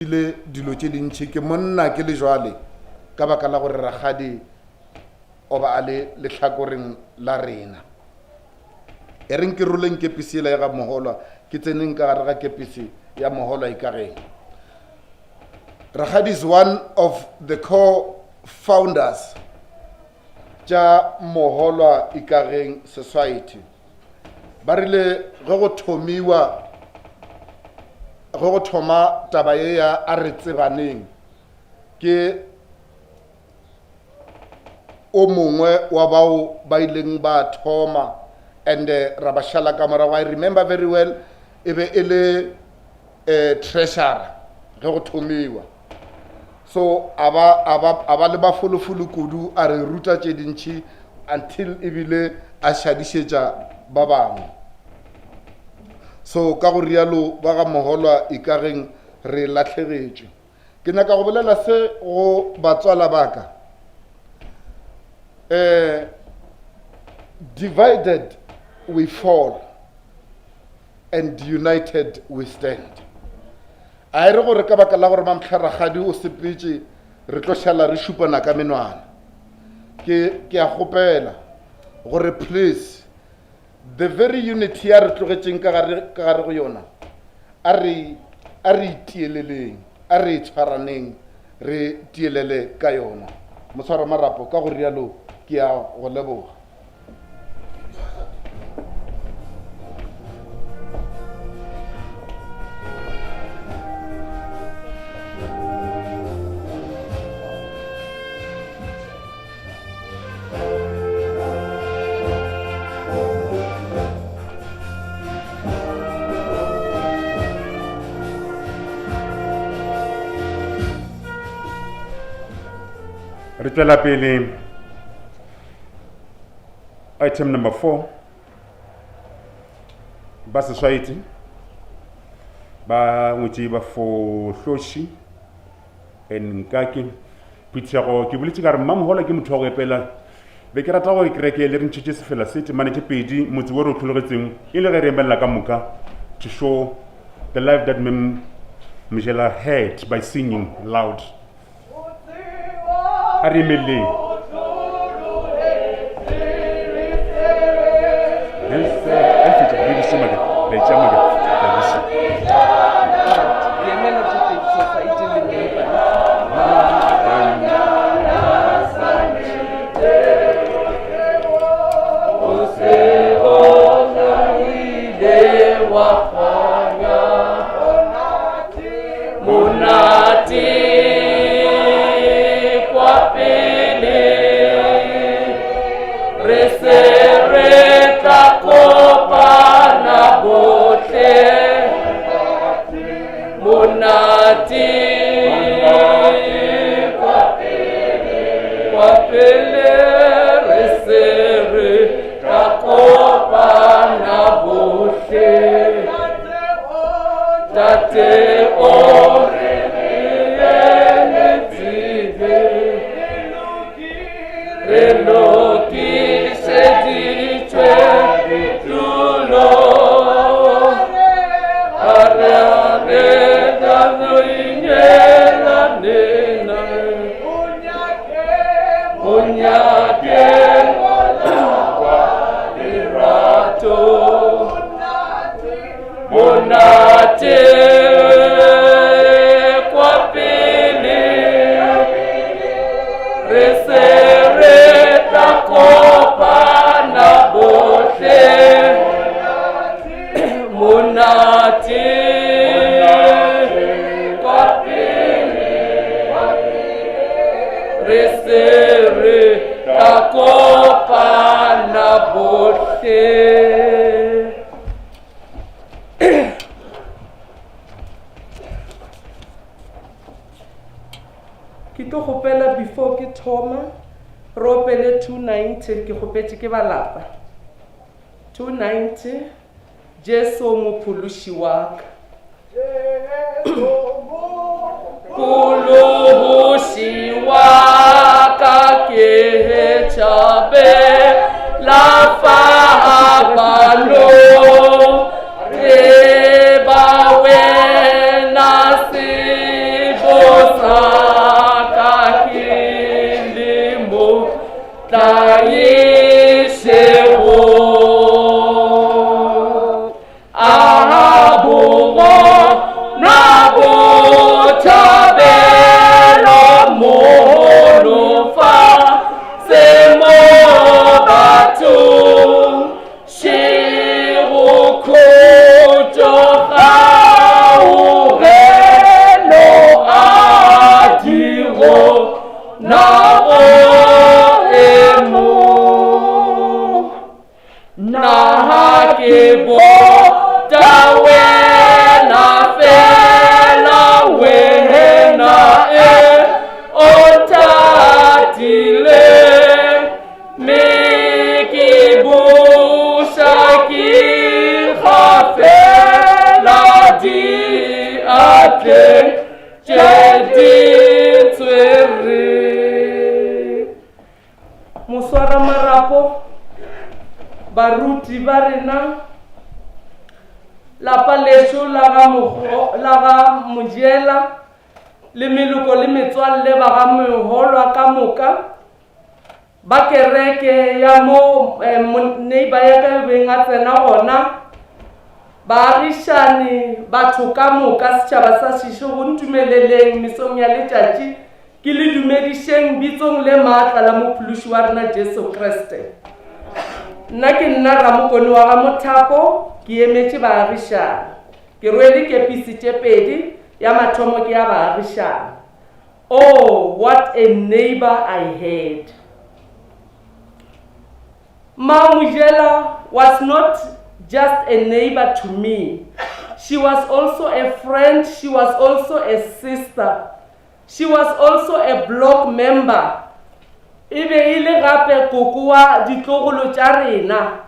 le dilo tše dintšhi ke monna ke le jwale ka baka la gore rakgadi o ba a le lehlakoreng la rena e reng ke roleng kepisi la ga moholwa ke tseneng ka gare ga kepisi ya moholwa e ka geng rakgadi is one of the co-founders tša moholwa e ka geng society ba rile ge go thoma taba ye ya a re tsebaneng ke o mongwe wa bao ba ileng ba thoma and ra ba šala ka morago. I remember very well e be e le treasurer ge go thomiwa so a ba le bafolofolo kudu a re ruta tše dintšhi until ebile a šadišetša ba bangwe so ka go rialo ba ga moholwa e ka geng re lahlegetše ke nyaka go bolela se go batswala baka divided we fall and united we stand a re gore ka baka la gore mamtlha ragadi o sepetše re tlo šala re šupana ka menwana ke a kgopela gore please the very unity ya re tlogetšeng ka gare go yona a re itieleleng a re tshwaraneng re tielele ka yona motshwara marapo ka go rialo ke a go leboga re tswela pele item number 4 ba society ba ngwetši ba fohloši nkake phithego ke boletše ka re mmamogola ke motho wa go epela be ke rata gore kereke le re ntšhetše sefela sete mane ke pedi motse wo re o tlhologetseng e le ge re emelela ka moka to show the life that Mjela had by singing loud a re emeleng ke tlo gopela before ke thoma ropele 290 ke gopetse ke balapa 290 Jesu mophološi wa ka phološi wa ka ke tšhabe la fapano re ba wena se baruti ba rena, lapa leso la ga Mojela, le meloko le metswalle ba ga Moholwa ka moka, ba kereke ya mo neighbor ya ka beng a tsena gona, baagišane batho ka moka setšhaba sa Šišo go ntumeleleng mesong ya letšatši ke le dumedišeng bitsong le maatla la mophološi wa rena Jesu Kriste. Nna ke nna Ramokone wa ga Mothapo, ke emetše baagišane, ke rwele kepisi tše pedi, ya mathomo ke ya baagišane. Oh, what a neighbor I had. Ma Mojela was not just a neighbor to me. She was also a friend, she was also a sister. She was also a block member. Ebe ile gape koko wa ditlogolo tša rena,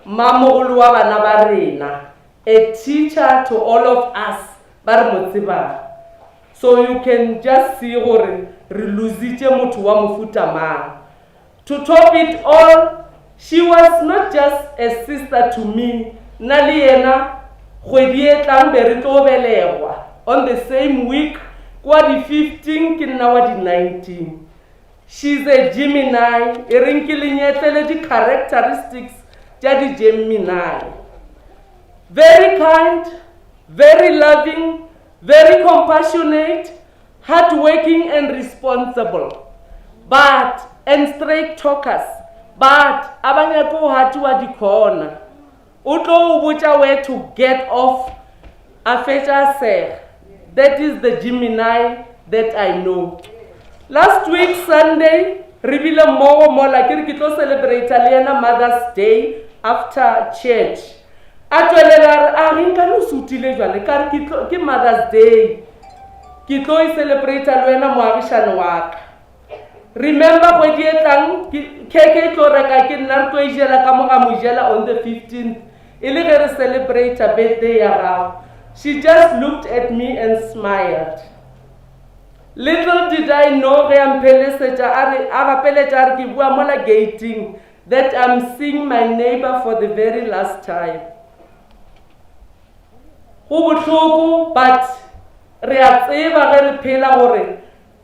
mamogolo wa bana ba rena, a teacher to all of us ba re mo tsebang. So you can just see gore re lositše motho wa mofuta mang. To top it all, she was not just a sister to me, na le yena kgwedi e tlang be re tlo belegwa on the same week, kwa di 15 ke nna wa di 19. She's a Gemini, e reng ke lenyetlele di characteristics tša di Gemini. Very kind, very loving, very compassionate, hardworking and responsible, and straight talkers. But abanye ko hatiwa di corner. Utlo ubucha where to get off. Afecha se. That is the Gemini that I know. Last week Sunday, ribile mo la kiri kitlo celebrate Italiana Mother's Day after church. Actually la arinka no sutile jwale kar kitlo ki Mother's Day. Kitlo celebrate Italiana moagishano waka. Remember when you tang keke to reka ke nna to ijela ka mo ga Mojela on the 15th. Ile ge celebrate her birthday ya. She just looked at me and smiled. Little did I know ge ampelesetša a gapeletša re ke bua mola gating that I'm seeing my neighbor for the very last time. Go bohloko, but re a tseba ge re phela gore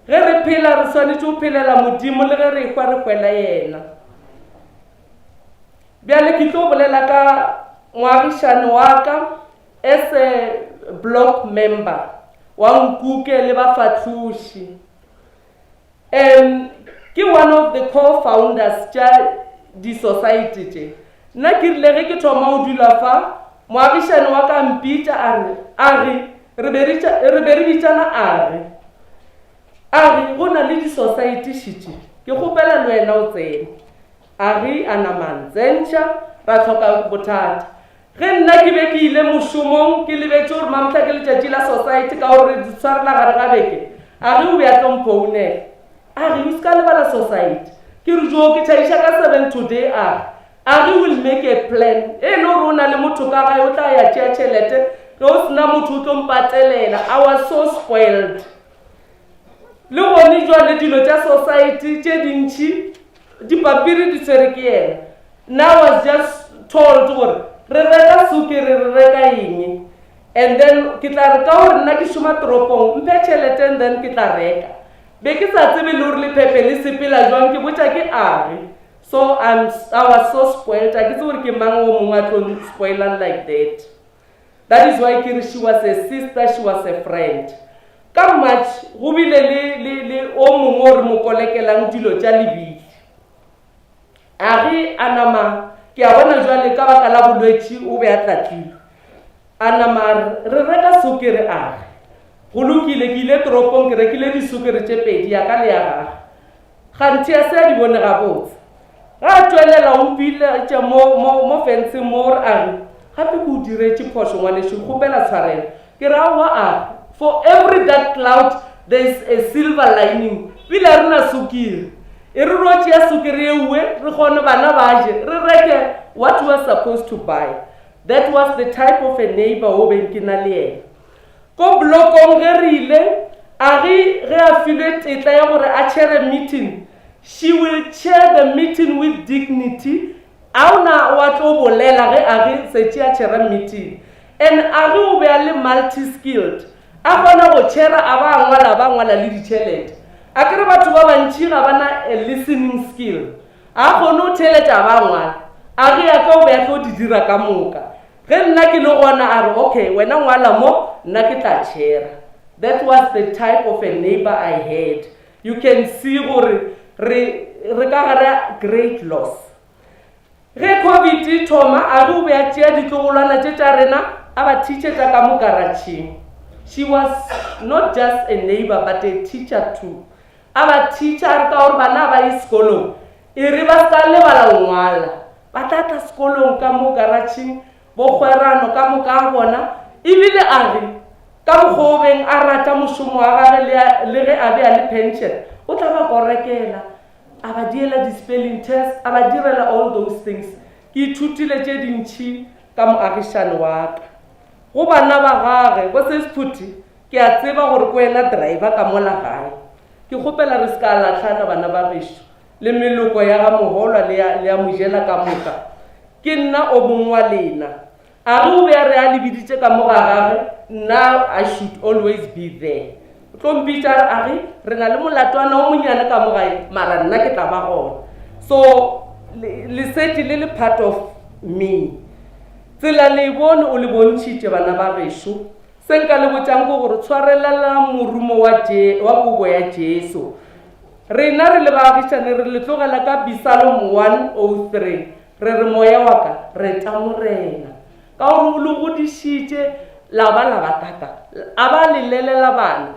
ge re phela re swanetše go phelela Modimo le ge re ekwa re hwela yena. Bjale ke tlo bolela ka moagišane wa ka as a block member wa Nkuke le Bafatloši. Ke one of the co-founders tša di society tše. Nna ke rile ge ke thoma o dula fa, moagišane wa ka mpitša a re re be re bitšana a go na le di society šitše ke kgopela le wena o tsene. A nama ntsentšha ra tlhoka bothata. Ge nna ke be ke ile mošomong ke lebetše gore mamtla ke letšatši la society ka gore di tshwarela gare ga beke, o be a tlomphounela o se ka lebala society ke re jo ke tšhaiša ka 7 today will make a plan e le gore o na le motho ka gae o tla ya tšea tšhelete ge o sena motho o tlo mpatelela. I was so spoiled. Le gone jwale dilo tša society tše dintšhi dipapiri di tswere ke yena. Now I was just told gore re reka sukiri re reka eng, and then ke tla re ka gore nna ke šoma toropong mphe tšhelete and then ke tla reka. Be ke sa tsebe le gore le pepe le sepela jwang ke botša ke so I was so spoiled. I ke tse gore ke mang o mongwe a tlo spoilang like that. That is why kere she was a sister, she was a friend. Ka much go bile le o mongwe o re mo kolekelang dilo tša lebile. A nama ke a bona jwale ka baka la bolwetši o be a tlatlilwe. A nama re reka sukiri go lokile ke ile toropong ke rekile disukiri tše pedi ya ka le ya gage. Kganthe a se a di bone gabotse. Ga a tšwelela o mpiletša mo fence mo gore gape ke o diretše phošo ngwanešo kgopela tshwarela. Ke re aowa for every dark cloud there is a silver lining. Pile a rena sukiri. E re rotše ya sukiri ewe re kgone bana ba je re reke what we were supposed to buy. That was the type of a neighbor o beng ke na le yena. Ko blokong ge re ile ge a filwe tetla ya gore a chair meeting, she will chair the meeting with dignity auna wa tlo bolela ge a ge setse a tšhera meeting and a ge o be a le multi-skilled a kgona go tšhera a ba ngwala le ditšhelete a kere batho ba bantši ga bana a listening skill a kgone o theletša ba ngwala a ge ya ka o be a tlo di dira ka moka ge nna ke le gona a re okay wena ngwala mo nna ke tla tšhera. That was the type of a neighbor I had. You can see gore re ka gara great loss. Ge COVID thoma a go be a tšea ditlogolwana tše tša rena a ba teacher ka mo garatšheng. She was not just a neighbor but a teacher too. A ba teacher ka gore bana ba ye sekolong e re ba ska lebala ngwala ba tla sekolong ka mo garatšheng bo kgwerano ka mo ka bona ebile a re ka mokgobeng a rata mošomo wa gage le ge a be a le pension o tla ba korekela a ba diela di-spelling test a ba direla all those things. Ke ithutile tše dintšhi ka moagišane wa ka go bana ba gage go Sesephuthi ke a tseba gore ko wena driver ka mola gae ke kgopela re se ka latlhana bana ba gešo le meloko ya ga moholwa le ya mojela ka moka ke nna o mongwe wa lena a re o be a re a lebiditše ka mo ga gage now I should always be there. Tlompitša a re na le molatwana o monyane ka mo gae mara nna ke tla ba gona so lesedi le part of me tsela le bone o le bontšhitše bana ba gešo se nka le botšang ko gore tshwarelela morumo wa kobo ya Jesu. Rena re le baagišane re le tlogela ka Psalm 103 re re moya wa ka re tamorena ka gore o le godišitše la ba kaka a ba lelela bana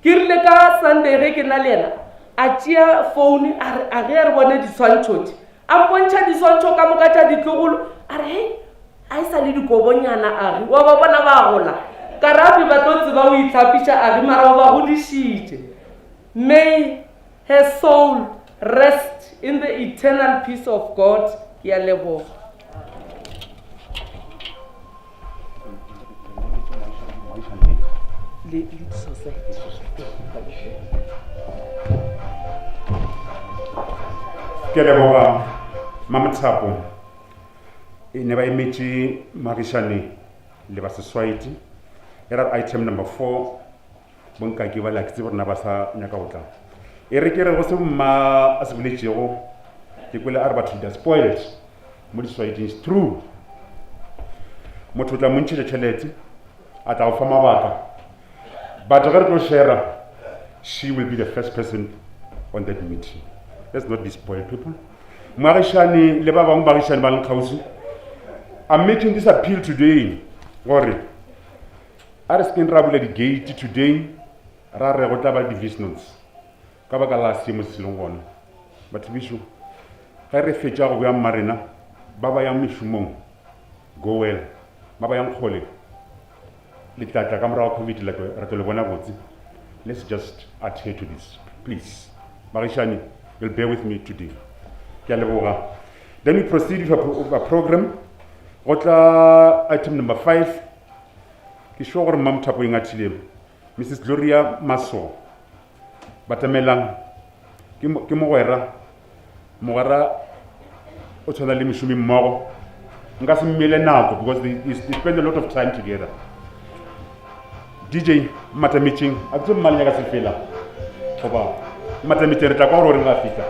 ke rile ka Sunday ge ke na le yena a tšea phone a ge re bone diswantšho a mpontšha diswantšho ka moka tša ditlogolo a re hei a e sa le dikobonyana a re wa ba bona ba gola ka rapi ba tlo tseba o itlhapiša a re mara ba godišitše. May her soul rest in the eternal peace of God. Ke a leboga. Ke leboga Mama Thapo e ne ba emetše magišane le ba seswaiti era item number 4 bonka ke ba la ke tsebe rena ba sa nyaka go tla e re ke re go se mma a se boletšego ke kwele a re batho di spoiled mo diswaiting is true motho o tla montšhetša tšhelete a tla go fa mabaka but ge re tlo share she will be the first person on that meeting. Let's not be spoiled people. Moagišane le ba bangwe baagišane ba lenkgausi I'm making this appeal today gore a re sekeng ra bula di-gate today ra re go tla ba divisionals ka baka la seemo se leng gona batho bišo ge re fetša go bja mmarena ba ba yang mešomong go well ba ba yang kgole le tlatla ka morago COVID re tlo le bona botse. Let's just adhere to this please. Baagišane will bear with me today. Ke a leboga. Then we proceed with a program. Go tla item number 5 ke sure gore Mam Thapo e ngathile Mrs. Gloria Maso batamelang ke mogwera o tshwana le mešomi mmogo nka se mmele nako because they spend a lot of time together. DJ Matamitching a tse mmanya ka se fela goba Matamitching re tla kwa gore re ga fita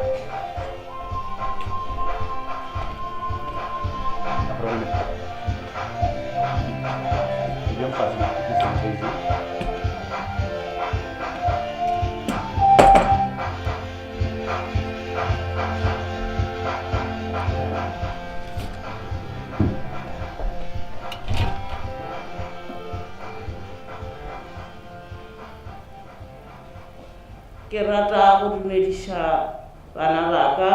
ke rata go dumediša bana ba ka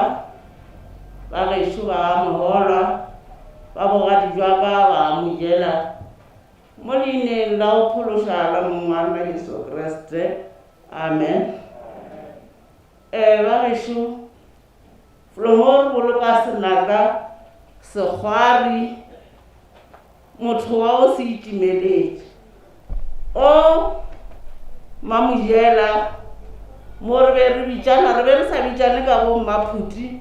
ba gešo ba moholwa ba bogadi jwa ka ba mojela mo leineng la go phološa la mongwana Jesu Kriste amen. Ba gešo flomor boloka senaka sekgwari motho wa o se itimeletše o mamojela mo re be re bitšana re be re sa bitšane ka go Mmaphuti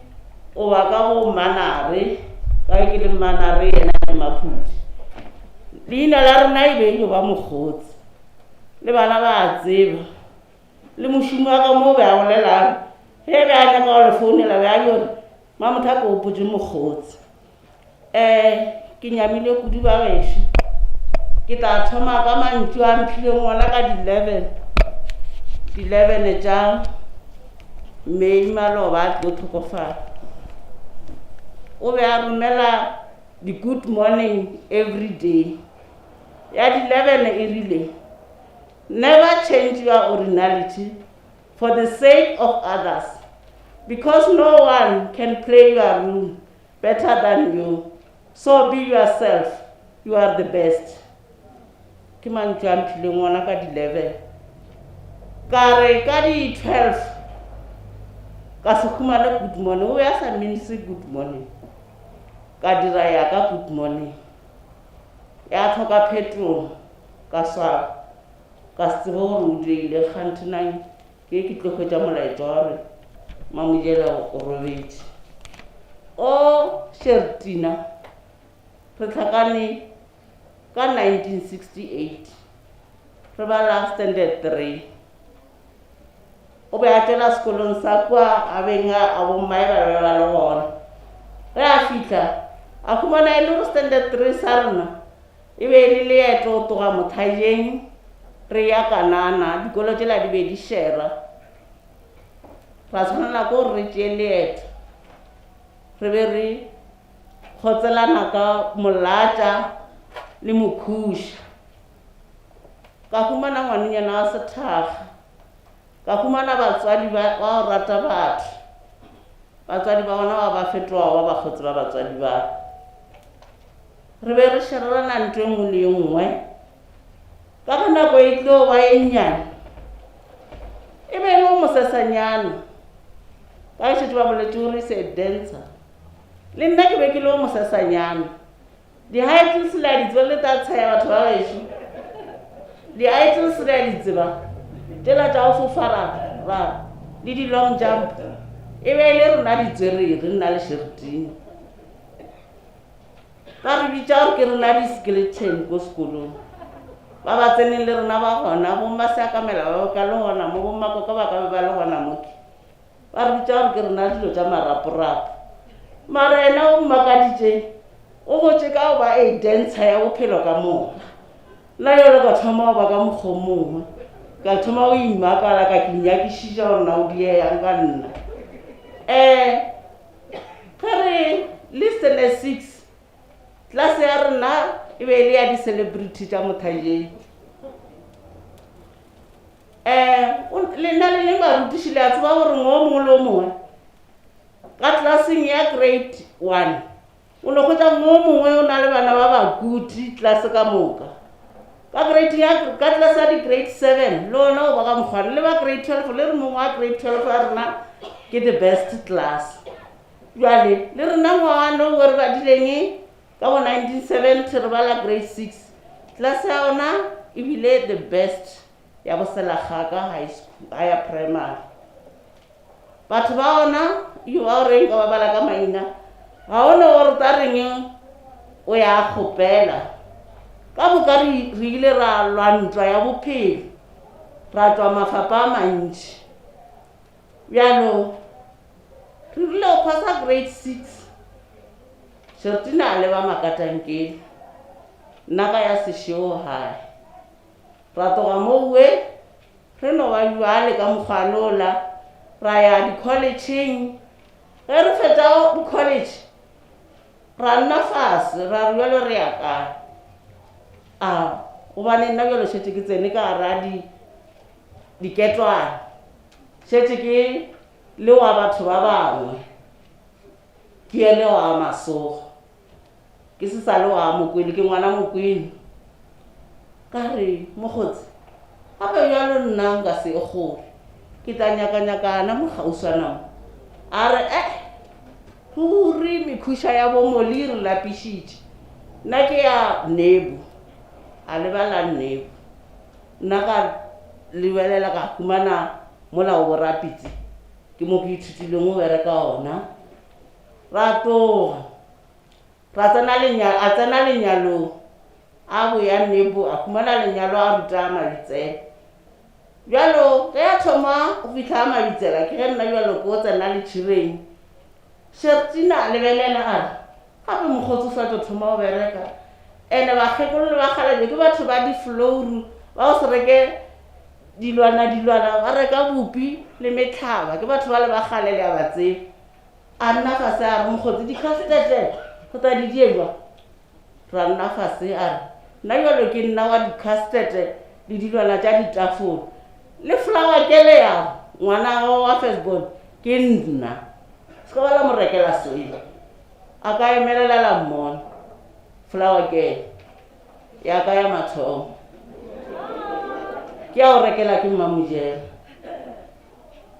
o ba ka go Manare ka ke le mana re ena le Maphudi leina la rena e be ba Mokgotsi le bana ba a tseba le mošomo wa ka mo be a bolelang he be a nyaka go le founela be a yone ma motho a ko opotse Mokgotsi ke nyamile kudu ba gešo ke tla thoma ka mantšu a mphileng ngwana ka di 11 tša Mei Maloba a tlo tlhokofala o be a romela di good morning every day ya di 11 e rile never change your originality for the sake of others because no one can play your role better than you so be yourself you are the best ke mantšu a mphileng ngwana ka di 11 ka re ka di 12 ka se khumana good morning o ya sa minse good morning ka dira ya ka good morning ya tlhoka petrol ka sa ka se go re ile khantinang ke tlogotša molaetša wa re Mamojela o robetse o Shertina re tlhakane ka 1968 re ba la standard 3 o be a tšwela sekolong sa kwa a benga a bommae ba le gona ge a fihla a khumana e le go standard 3 sa rena e be le leeto go toga Mothajeng re ya Kanana dikolo tšela di be di shera ra tshwanela ko re tšee leeto re be re kgotselana ka Molatša le Mokhuša ka khumana ngwanenyana wa Sethaga ka khumana batswadi ba go rata batho batswadi ba bona ba fetoga ba bakgotsi ba batswadi ba re be re sherelana ntho engwe le engwe ka ga nako e tlo ba e nnyane e be le mosesanyana ka šetše ba boletse gore se dancer le nna ke be ke le mosesanyana di-heights la di tswele ta tshaya batho ba gešo di-heights la di tseba tšela tša go fofara ra le di-long jump e be le rena di tswerere nna le Shertini ka re bitša gore ke rena di-skeleton ko sekolong ba ba tseneng le rena ba gona bommaseakamela ba ka le gona mo bommakoka ba ka be ba le gona moke ba re bitša gore ke rena dilo tša maraporapo mara ena o mmakaditše o botse ka go ba a dancer ya bophelo ka moka nna yole ka thoma go ba ka mokgwa mongwe ka thoma go imakala ka ke nyakišiša gore na o dieyang ka nna ge re listen 6 klase ya rena e be le ya di-celebrity tša Mothajeng lena le le barutiši le a tseba gore ngwe mongwe le o mongwe ka klaseng ya grade 1 o ne kgotsa ngwe mongwe o na le bana ba bakuti klase ka moka ka klase ya di-grade 7 le ona o ba ka mokgwane le ba grade 12 le re mongwe wa grade 12 a rena ke the best class jale le rena ngwane o re badileng ka go 1970 re ba la grade 6 klase ya ona e bile the best ya Boselagaka higher primary batho ba ona yo ba reng ka ba bala ka maina ga o ne gore ta reng o ya kgopela ka boka re ile ra lwantwa ya bophelo ra tšwa mafapa a mantši bjalo re rile go phasa grade 6 Shertina a leba Makatankele nna ka ya Seshego hae ra toga mowe re no ba jwale ka mokgwanola ra ya di-collegeng ge re fetša di-college ra nna fase ra jalo re ya kae gobane nna bjalo šetše ke tsene ka gara diketwana šetše ke le wa batho ba bangwe ke ele wa Masogo ke se sa le wa Mokwele ke ngwana Mokwele ka re Mokgotsi gape bjalo nna nka se kgole ke tla nyakanyakana mo gauswanamo a re ruri mekhuša ya bomoli re lapišitše nna ke ya Nebo a lebala Nebo nna ka lebelela ka humana molao borapitse ke mo ke ithutileng o bereka ona ra toga a tsena lenyalong a bo ya nebo a khumana lenyalo a ruta Mabitsela. Jalo ge a thoma go fitlha Mabitsela ke ge nna jalo ko tsena le tšhireng Shertina lebelela a re gape mokgotsi fa tlo thoma o bereka ene bakgekolo le bakgalaje ke batho ba di-flouru ba o se reke dilwana ba reka bupi le metlhaba ke batho ba le bagale le a batsebe a nna fase a re mokgotsi di-castete go ta di dielwa ra nna fase a re nna jalo ke nna wa di-castete le dilwana tša ditafole le flower ke le ya ngwana wa firstborn ke nna se ka ba la mo rekela soile a ka emelela la mmona flower ke ya ka ya mathomo ke a o rekela ke Mamojela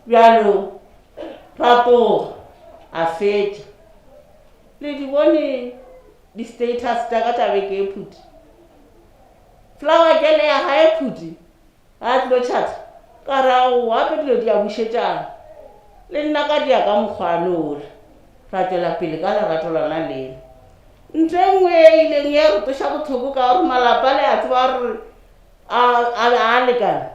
bjalo rato a fetša le di bone di-status tša ka tšabe ke e phuti flower ke le ya ga e phuti a tlo tšhata ka rago gape dilo di a bušetšana le nna ka dia ka mokgwanole ra tšwela pele ka lerato lona lena ntho e nngwe e ileng ya re toša botlhoko ka gore malapa le a tseba gore a lekana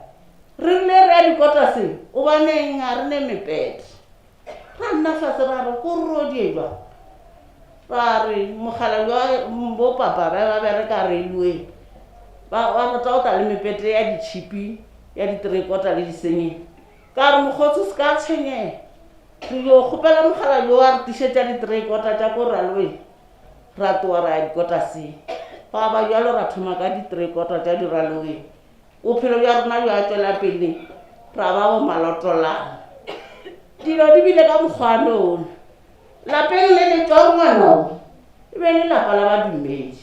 re rile re ya dikota seng o baneng a re ne mepete ra nna fase ra re go rodielwa ra re mogala jwa bo papa ba bereka railway ba rata go tla le mepete ya ditšhipi ya di-3/4 le disenyeng ka re mokgotsi se ka tshwenyega re yo kgopela mogala jo wa re tišetša di-3/4 tša ko railway ra toa ra ya dikota seng ga ba jalo ra thoma ka di-3/4 tša di-railway bophelo bja rona jo a tšwela pele ra ba bo malotolana dilo di bile ka mokgwanone lapeng le le tswa ngwanao e be le lapa la badumedi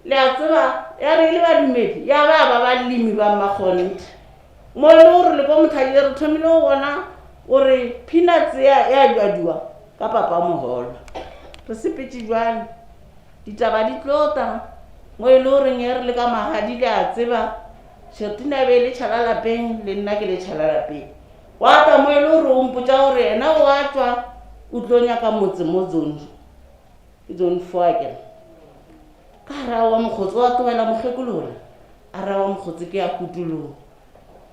le a tseba ya re le badumedi ya ba balemi ba Makgonthe mo le gore le ko mothadile re thomile go bona gore peanuts ya jwadiwa ka papa Moholo re sepetse jwale ditaba di tlota mo e le goreng e re le ka magadi le a tseba Shertina e be le tšhala lapeng le nna ke le tšhala lapeng wa ta mo e le gore o mpotša gore ena o a tswa o tlo nyaka motse mo zone 4 ka ra wa mokgotsi wa tobela mokgekolole a ra wa mokgotsi ke ya kutulong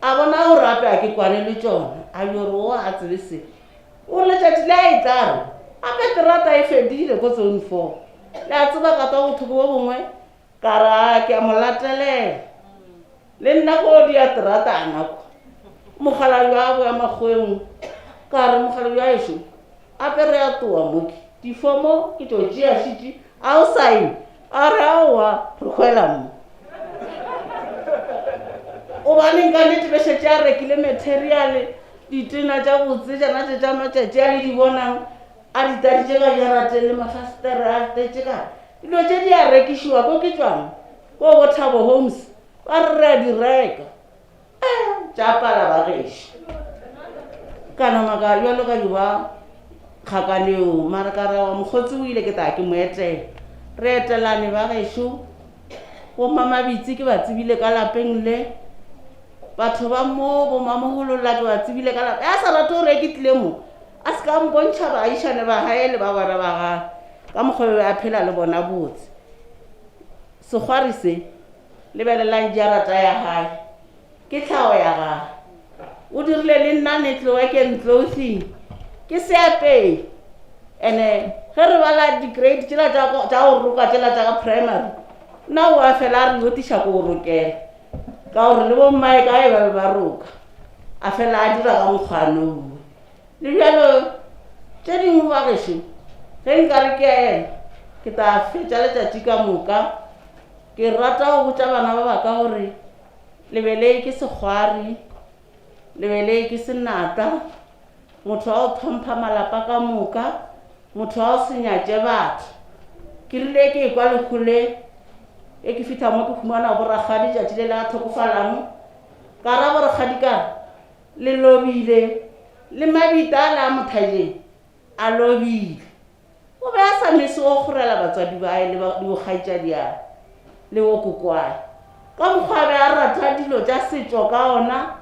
a bona gore ape a ke kwane le tšona a jore o a tsebe se o letšatši le a e tare ape terata e fedile ko zone 4 le a tseba ka twa bothoko bo bongwe ka ra ke a mo latelela le nna ko di ya terata a nako mogala jwa bo ya Makgweng ka re mogala jwa ešo ape re a toa moki difomo ke tlo tšea šiti a o saene a re aowa re hwela mo o baneng ka nnete be šetše a rekile materiale ditena tša botsejana tša matšatši a le di bonang a ditaditše ka jarate le mafastere a tetše ka dilo tše di a rekišiwa ko ke tšwana ko bo Thabo Homes ba re a di reka tša pala ba gešo ka nama ka jalo ka diba kgakaleo mara ka ra wa mokgotsi o ile ke ta ke mo etela re etelane ba gešo go Mamabitsi ke ba tsebile ka lapeng le batho ba mo bo Mamogolola ke ba tsebile ka lapeng a sa rate gore ke tlile mo a se ka mpontšha baišane ba gae le ba bona ba ga ka mokgwebe a phela le bona botse segwari se lebelelang jarata ya gae ke tlhago ya gae o dirile le nna network and clothing ke seapei ene ge re bala di-grade tšela tša go roka tšela tša ka primary nna o a fela a re yotiša ko o rokela ka gore le bommae kae ba be ba roka a fela a dira ka mokgwanong le bjalo tše dingwe ba gešo ge nka re ke a ena ke ta fetša letšatši ka moka ke rata go botša bana ba baka gore lebelei ke segwari lebelei ke senata motho wa o tlhompha malapa ka moka motho wa o senyatše batho ke rile ke ekwa lekgole e ke fitlha mo ke khumana boragadi tšatši le la thokofalang ka ra boragadi ka le lobile le mabita a le a mothajeng a lobile o be a sa mese go kgorela batswadi bae le bokgaitšadi a le wo kokwane ka mokgwa be a rata dilo tša setšo ka ona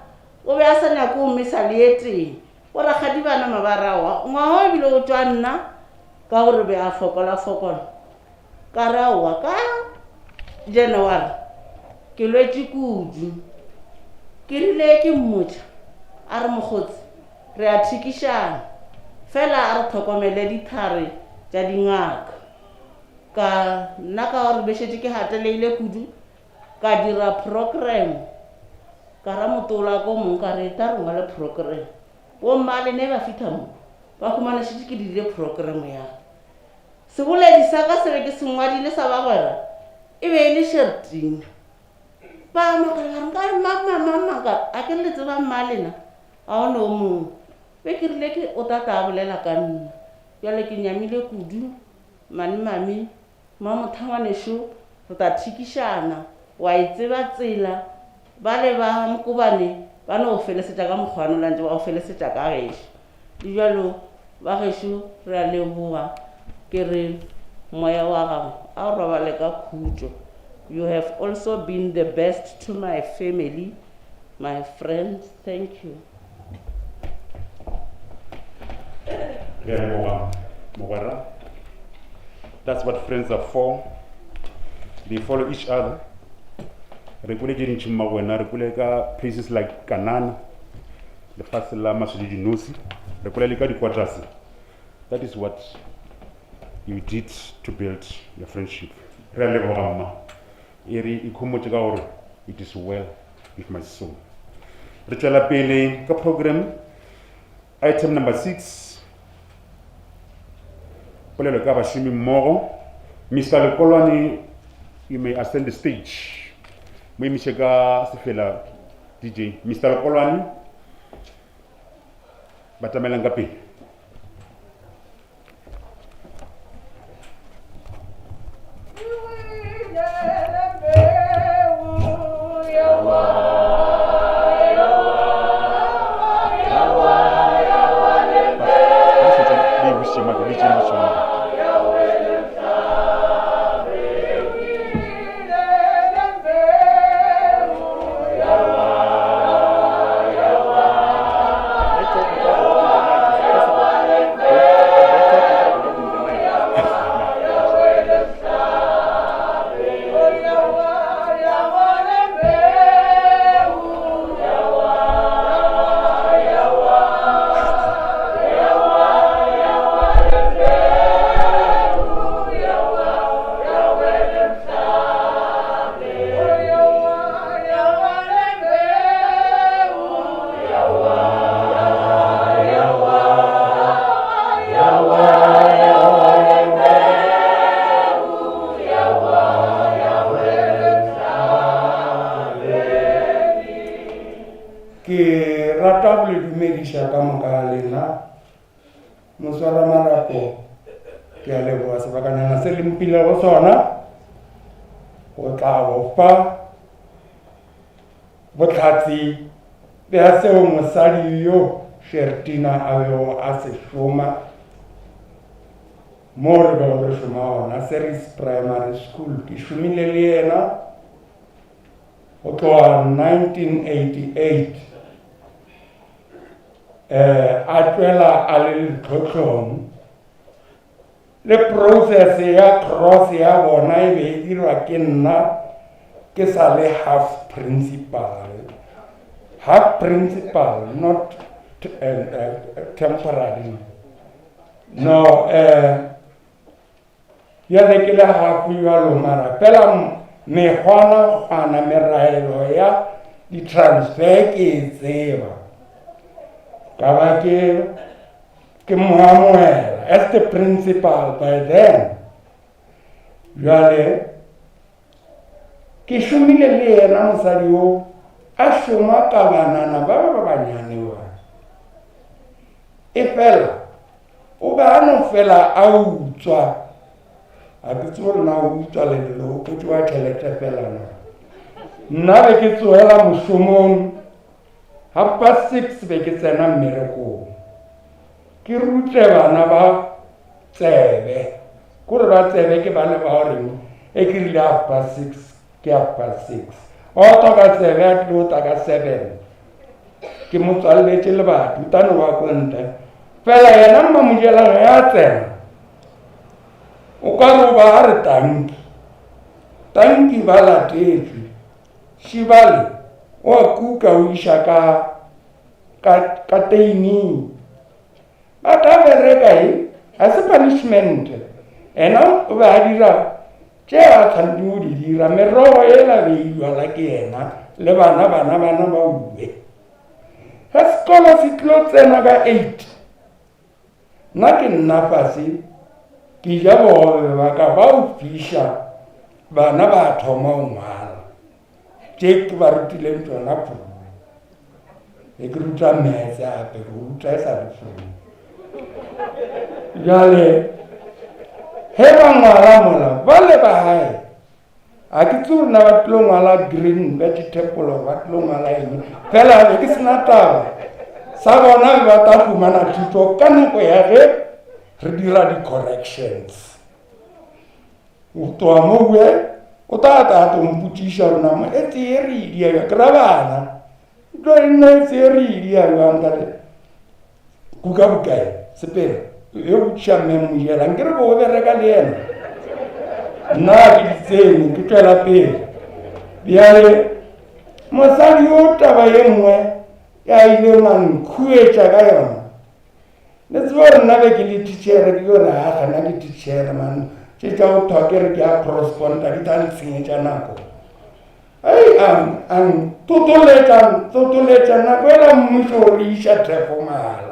o be a sa nyako o mesa le eteng boragadi bana mabarawa ngwaga o ebile o tšwa nna ka gore be a fokola ka re aowa ka January ke lwetse kudu ke rile ke mmotša a re mokgotsi re a thikišana fela a re tlhokomele dithare tša dingaka ka nna ka gore bešetse ke hateleile kudu ka dira program ka ra motola ko mongwe ka re ta rongwa le program wo mmale ne ba fitlha mo ba humanešitše ke dirile program ya seboledi sa ka se be ke sengwadile sa bagwera e be e le Shertine ba makala nka re mama a ke le tseba mmalena a o no mongwe be ke rile ke o tata a bolela ka nna bjale ke nyamile kudu mami mothangwanesho re ta thikišana wa e tseba tsela ba le ba Mokobane ba no felesetša ka mokgwana lantse ba o felesetša ka gešo le bjalo ba gešo re a leboga ke re moya wa gago a o robale ka khutšo. You have also been the best to my family, my friends. Thank you. That's what friends are for. They follow each other. Rekule ke ntšhi mawena rekule ka places like Kanana, the first la Masudi Nosi, rekule le ka di-quarters. That is what you did to build your friendship. Re a leboga mma. Eri ikhomotse ka gore it is well with my soul. Re tšwela pele ka program item number 6. Polelo ka bašomi mmogo. Mr. Lekolwane, you may ascend the stage. Mo emiše ka sefela DJ. Mr. Lekolwane, batamelang ka pele. Botlatsi be a seo mosadi yo Shertina a bego a se šoma mo re bego re šoma gona Series Primary School. Ke šomile le yena go tloga 1988 a tšwela a le letlhotlhong le process ya cross ya bona e be e dirwa ke nna ke sa le half principal, not temporary. No, ya le ke le half jalo mara pela mekgwana meraelo ya di-transfer ke e tseba ka ba ke moamoela as the principal by then. Jale ke šomile le yena mosadi yo a šoma ka banana ba ba banyane wa e fela o be a no fela a utswa a ke tsebo rena o utswa le dilo o tšwa tšhelete fela na nna be ke tsogela mošomong 6:30 be ke tsena mmerekong ke rute bana ba tsebe kore ba tsebe ke bane ba goreng e ke rile 6:30 ke 6:30 o toka 7 a tlo taka 7 ke mo tswaletse le batho tano wa konte fela yena mmamojela ge a tsena o ka re o ba a re tanki ba latetswe Shibale wa kuka o iša ka teining ba ta bereka ga se punishment ena o be a dira tše a tshwanetse o di dira merogo e la beilwala ke ena le bana ba uwe ga sekolo se tlo tsena ka 8 nna ke nna fase ke ja bogobe ba ka ba o fiša bana ba thoma o ngwala tše ke ba rutileng tsona furu e ke ruta metse ape ke ruta e sa le furu jale he ba ngwala mola ba le ba hae a ke tse rona ba tlo ngwala green vegetable ba tlo ngwala eng fela be ke sena taba sa bona ba ta fumana thuto ka nako ya ge re dira di-corrections o tloa mo we o tata to mputiša rona mo e tsee re idia ke ra bana tlo nna e tsee re idia bjang kate kuka bokae sepela e botšiša mmemojela nke re bo bereka le ena nna ke ditsene ke tswela pele bjale mosadi yo taba ye nngwe ya ile mankhuetša ka yona le tsebo re nna be ke le tichere ke yore a gana ke tichere man tše tša go thwa ke re ke a corresponda di ta ntshenyetša nako an totoletša nako ela mmušo o re iša thefo mala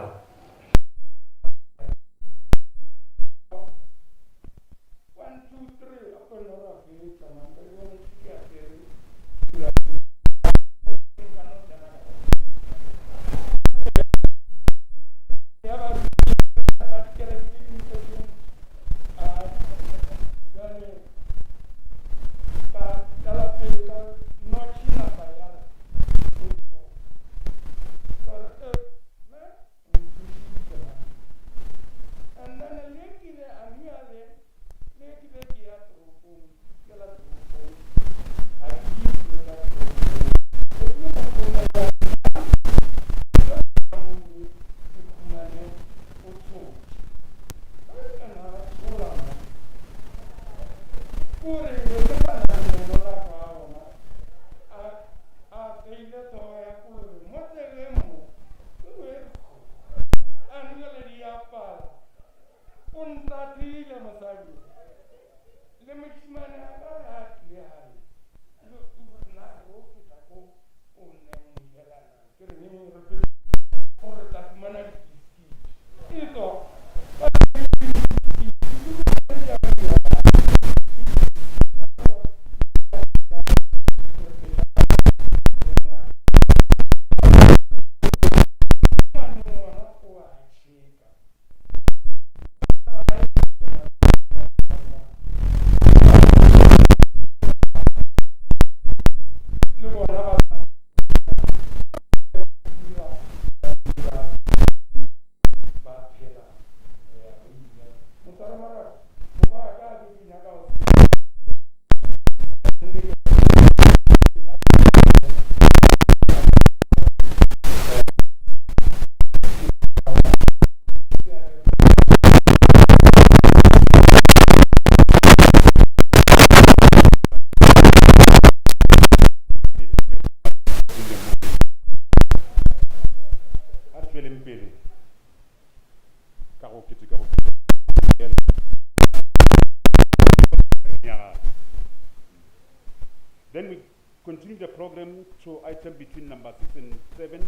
Then we continue the program to item between number 6 and 7.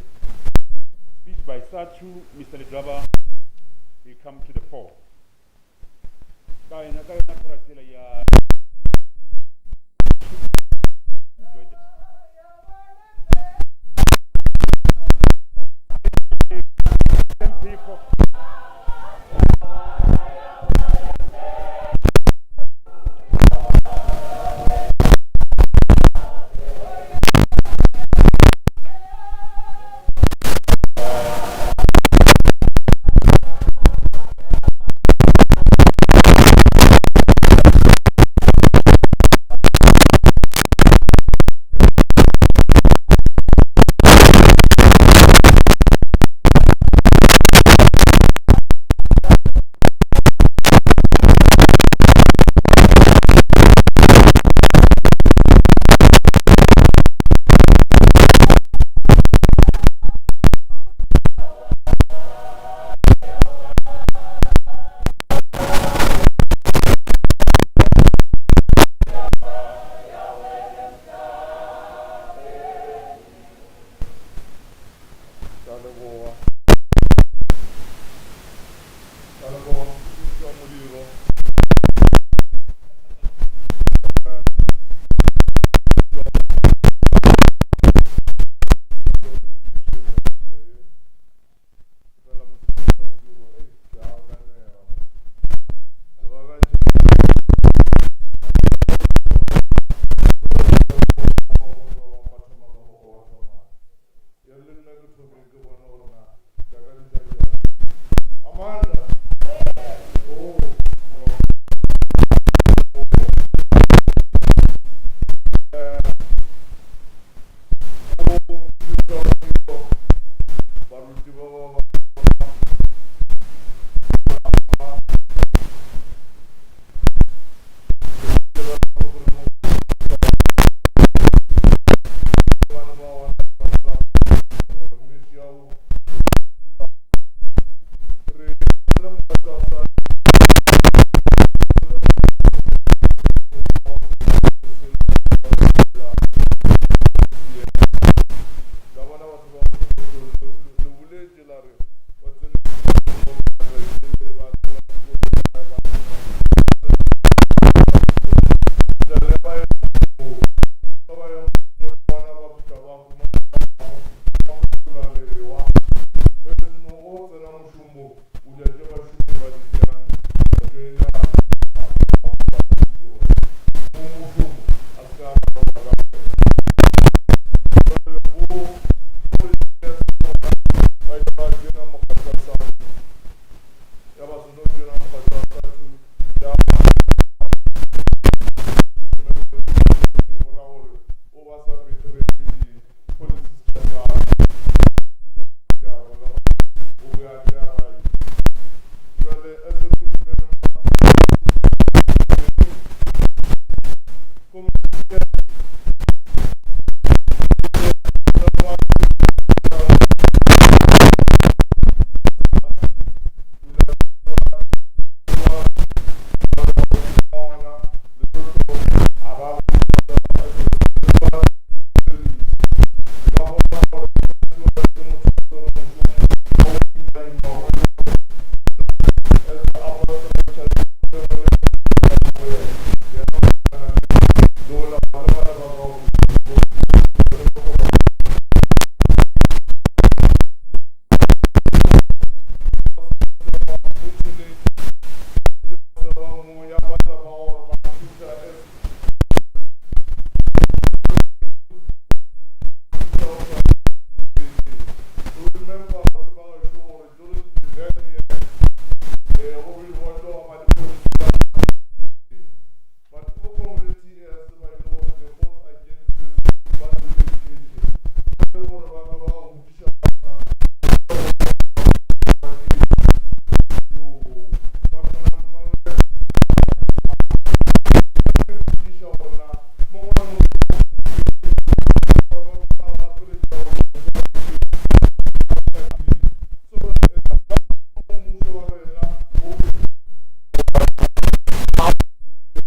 Speech by Satu, Mr. Ledwaba will come to the fore. ka leboa